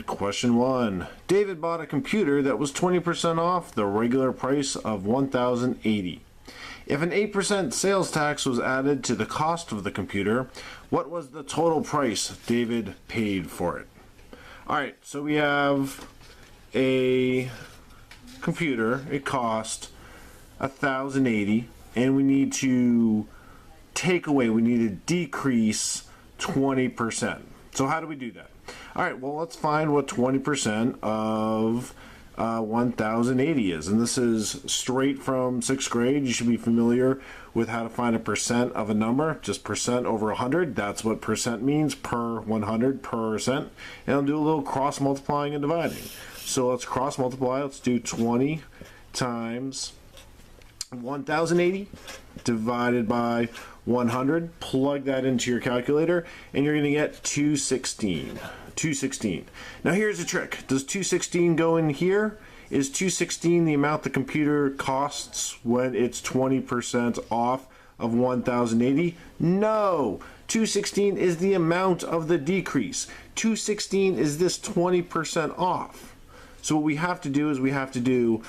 Question 1. David bought a computer that was 20% off the regular price of $1,080. If an 8% sales tax was added to the cost of the computer, what was the total price David paid for it? Alright, so we have a computer. It cost $1,080, and we need to we need to decrease 20%. So how do we do that? Alright, well, let's find what 20% of 1,080 is. And this is straight from 6th grade. You should be familiar with how to find a percent of a number. Just percent over 100. That's what percent means, per 100, percent. And I'll do a little cross multiplying and dividing. So let's cross multiply. Let's do 20 times 1,080 divided by 100. Plug that into your calculator and you're going to get 216. 216. Now here's the trick. Does 216 go in here? Is 216 the amount the computer costs when it's 20% off of 1,080? No. 216 is the amount of the decrease. 216 is this 20% off. So what we have to do is we have to do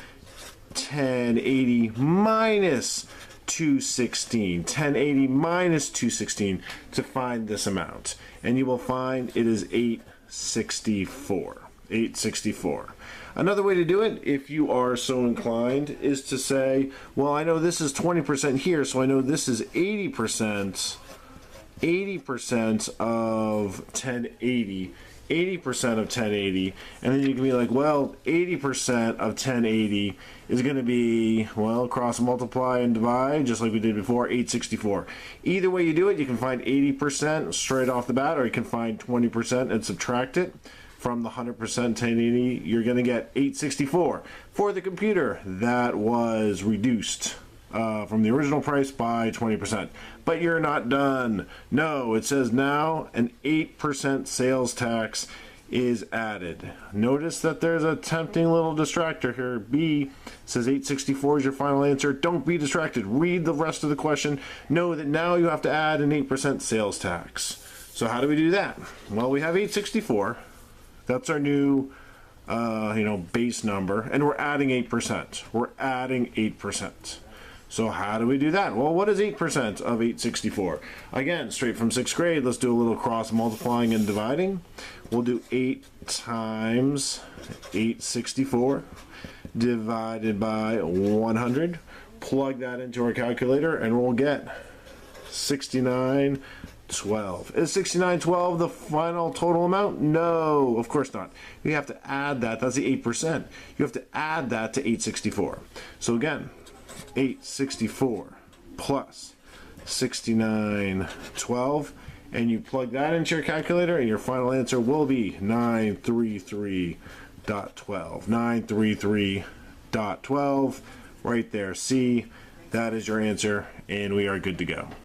1080 minus 216. 1080 minus 216 to find this amount. And you will find it is 864. 864. Another way to do it, if you are so inclined, is to say, well, I know this is 20% here, so I know this is 80%. 80% of 1080. 80% of 1080, and then you can be like, well, 80% of 1080 is going to be, well, cross multiply and divide, just like we did before, 864. Either way you do it, you can find 80% straight off the bat, or you can find 20% and subtract it from the 100% 1080. You're going to get 864. For the computer, that was reduced from the original price by 20%. But you're not done. No, it says now an 8% sales tax is added. Notice that there's a tempting little distractor here. B says 864 is your final answer. Don't be distracted. Read the rest of the question. Know that now you have to add an 8% sales tax. So how do we do that? Well, we have 864. That's our new base number, and we're adding 8%. We're adding 8%. So how do we do that? Well, what is 8% of 864? Again, straight from 6th grade, let's do a little cross multiplying and dividing. We'll do 8 times 864 divided by 100. Plug that into our calculator and we'll get 6912. Is 6912 the final total amount? No, of course not. You have to add that. That's the 8%. You have to add that to 864. So again, 864 plus 6912, and you plug that into your calculator and your final answer will be 933.12. 933.12 right there. C, that is your answer, and we are good to go.